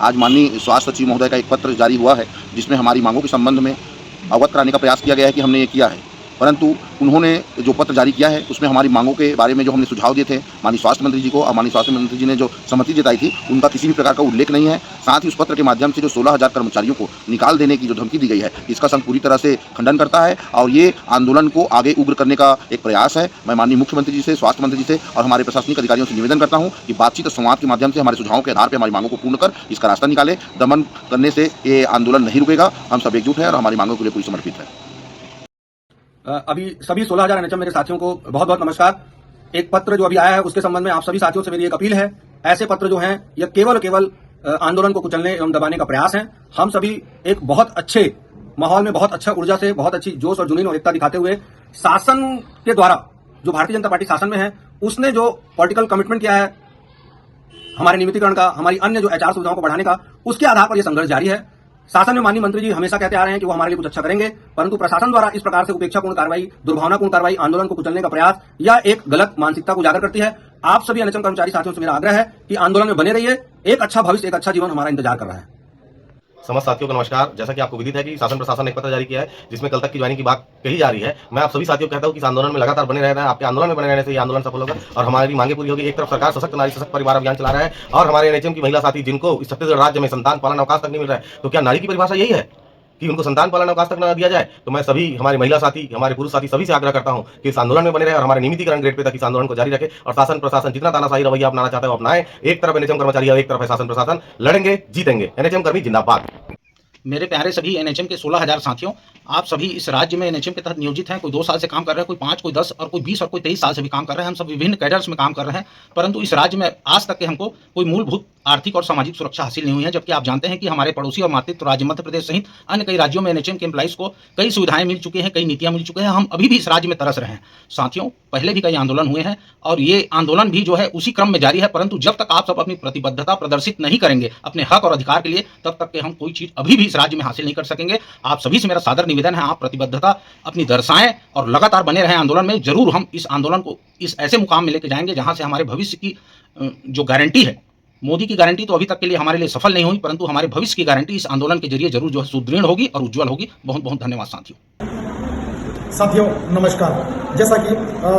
आज माननीय स्वास्थ्य सचिव महोदय का एक पत्र जारी हुआ है जिसमें हमारी मांगों के संबंध में अवगत कराने का प्रयास किया गया है कि हमने ये किया है, परंतु उन्होंने जो पत्र जारी किया है उसमें हमारी मांगों के बारे में जो हमने सुझाव दिए थे माननीय स्वास्थ्य मंत्री जी को, और माननीय स्वास्थ्य मंत्री जी ने जो सहमति जताई थी उनका किसी भी प्रकार का उल्लेख नहीं है। साथ ही उस पत्र के माध्यम से जो 16,000 कर्मचारियों को निकाल देने की जो धमकी दी गई है, इसका संघ पूरी तरह से खंडन करता है और ये आंदोलन को आगे उग्र करने का एक प्रयास है। मैं माननीय मुख्यमंत्री जी से, स्वास्थ्य मंत्री जी से और हमारे प्रशासनिक अधिकारियों से निवेदन करता हूँ कि बातचीत और संवाद के माध्यम से हमारे सुझावों के आधार पर हमारी मांगों को पूर्ण कर इसका रास्ता निकाले। दमन करने से ये आंदोलन नहीं रुकेगा। हम सब एकजुट हैं और हमारी मांगों के लिए पूरी समर्पित है। अभी सभी 16,000 एनएचएम मेरे साथियों को बहुत बहुत नमस्कार। एक पत्र जो अभी आया है उसके संबंध में आप सभी साथियों से मेरी एक अपील है, ऐसे पत्र जो हैं यह केवल आंदोलन को कुचलने एवं दबाने का प्रयास है। हम सभी एक बहुत अच्छे माहौल में, बहुत अच्छा ऊर्जा से, बहुत अच्छी जोश और जुनून और एकता दिखाते हुए शासन के द्वारा जो भारतीय जनता पार्टी शासन में है उसने जो पॉलिटिकल कमिटमेंट किया है हमारे नियमितीकरण का, हमारी अन्य जो एचआर सुविधाओं को बढ़ाने का, उसके आधार पर यह संघर्ष जारी है। शासन में माननीय मंत्री जी हमेशा कहते आ रहे हैं कि वो हमारे लिए कुछ अच्छा करेंगे, परंतु प्रशासन द्वारा इस प्रकार से उपेक्षापूर्ण कार्रवाई, दुर्भावनापूर्ण कार्रवाई, आंदोलन को कुचलने का प्रयास या एक गलत मानसिकता को उजागर करती है। आप सभी एनएचएम कर्मचारी साथियों से मेरा आग्रह है कि आंदोलन में बने रहिए। एक अच्छा भविष्य, एक अच्छा जीवन हमारा इंतजार कर रहा है। समस्त साथियों को नमस्कार। जैसा कि आपको विदित है कि शासन प्रशासन ने एक पत्र जारी किया है जिसमें कल तक की ज्वाइनिंग की बात कही जा रही है। मैं आप सभी साथियों को कहता हूं कि इस आंदोलन में लगातार बने रहना है। आपके आंदोलन में बने रहने से ये आंदोलन सफल होगा और हमारी मांगे पूरी होगी। एक तरफ सरकार सशक्त नारी सशक्त परिवार अभियान चला रहा है और हमारे एनएचएम की महिला साथी जिनको इस छत्तीसगढ़ राज्य में संतान पालन अवकाश तक नहीं मिल रहा है, तो क्या नारी की परिभाषा यही है कि उनको संतान पालन अवकाश तक न दिया जाए? तो मैं सभी हमारे महिला साथी, हमारे पुरुष साथी सभी से आग्रह करता हूं कि इस आंदोलन में बने रहे और हमारे नियमितीकरण ग्रेड पे तक इस आंदोलन को जारी रखे और शासन प्रशासन जितना तानाशाही रवैया अपनाना चाहता है वो अपनाए। एक तरफ एनएचएम कर्मचारी और एक तरफ है शासन प्रशासन। लड़ेंगे, जीतेंगे। एनएचएम कर्मी जिंदाबाद। मेरे प्यारे सभी एनएचएम के 16,000 साथियों, आप सभी इस राज्य में एनएचएम के तहत नियोजित हैं। कोई 2 साल से काम कर रहे हैं, कोई 5, कोई 10 और कोई 20 और कोई 23 साल से भी काम कर रहे हैं। हम सब विभिन्न कैडर्स में काम कर रहे हैं, परंतु इस राज्य में आज तक के हमको कोई मूलभूत आर्थिक और सामाजिक सुरक्षा हासिल नहीं हुई है। जबकि आप जानते हैं कि हमारे पड़ोसी और मातृत्व राज्य मध्य प्रदेश सहित अन्य कई राज्यों में एनएचएम के एम्प्लॉइज को कई सुविधाएं मिल चुकी हैं, कई नीतियां मिल चुकी हैं। हम अभी भी इस राज्य में तरस रहे हैं। साथियों, पहले भी कई आंदोलन हुए हैं और ये आंदोलन भी जो है उसी क्रम में जारी है, परंतु जब तक आप सब अपनी प्रतिबद्धता प्रदर्शित नहीं करेंगे अपने हक और अधिकार के लिए, तब तक के हम कोई चीज अभी भी इस राज्य में हासिल नहीं कर सकेंगे। आप सभी से मेरा सादर निवेदन है, आप प्रतिबद्धता अपनी दर्शाएं और लगातार बने रहें आंदोलन में। जरूर हम इस आंदोलन को इस ऐसे मुकाम में लेके जाएंगे जहां से हमारे भविष्य की जो गारंटी है, मोदी की गारंटी तो अभी तक के लिए हमारे लिए सफल नहीं हुई, परंतु हमारे भविष्य की गारंटी इस आंदोलन के जरिए जरूर जो है सुदृढ़ होगी और उज्जवल होगी। बहुत बहुत धन्यवाद साथियों, नमस्कार। जैसा कि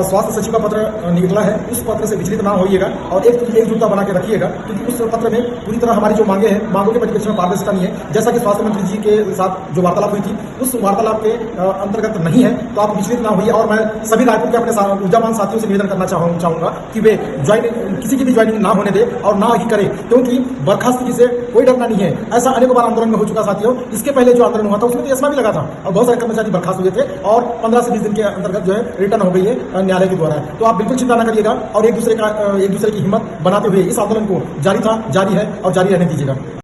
स्वास्थ्य सचिव का पत्र निकला है, उस पत्र से विचलित ना होइएगा और एकजुटता बना के रखिएगा, क्योंकि उस पत्र में पूरी तरह हमारी जो मांगे हैं, मांगों के परिप्रेक्ष्य में पारदर्शिता नहीं है। जैसा कि स्वास्थ्य मंत्री जी के साथ जो वार्तालाप हुई थी उस वार्तालाप के अंतर्गत नहीं है, तो आप विचलित ना होइए। और मैं सभी रायपुर के अपने ऊर्जावान साथियों से निवेदन करना चाहूंगा कि वे किसी की भी ज्वाइनिंग ना होने दे और ना ही करे, क्योंकि बर्खास्तगी से कोई डरना नहीं है। ऐसा अनेकों बार आंदोलन में हो चुका साथियों। इसके पहले जो आंदोलन हुआ था उसमें तो एस्मा भी लगा था और बहुत सारे कर्मचारी बर्खास्त हुए थे और 15 से 20 दिन के अंतर्गत जो है रिटर्न हो गई है न्यायालय के द्वारा। तो आप बिल्कुल चिंता न करिएगा और एक दूसरे की हिम्मत बनाते हुए इस आंदोलन को जारी है और जारी रहने दीजिएगा।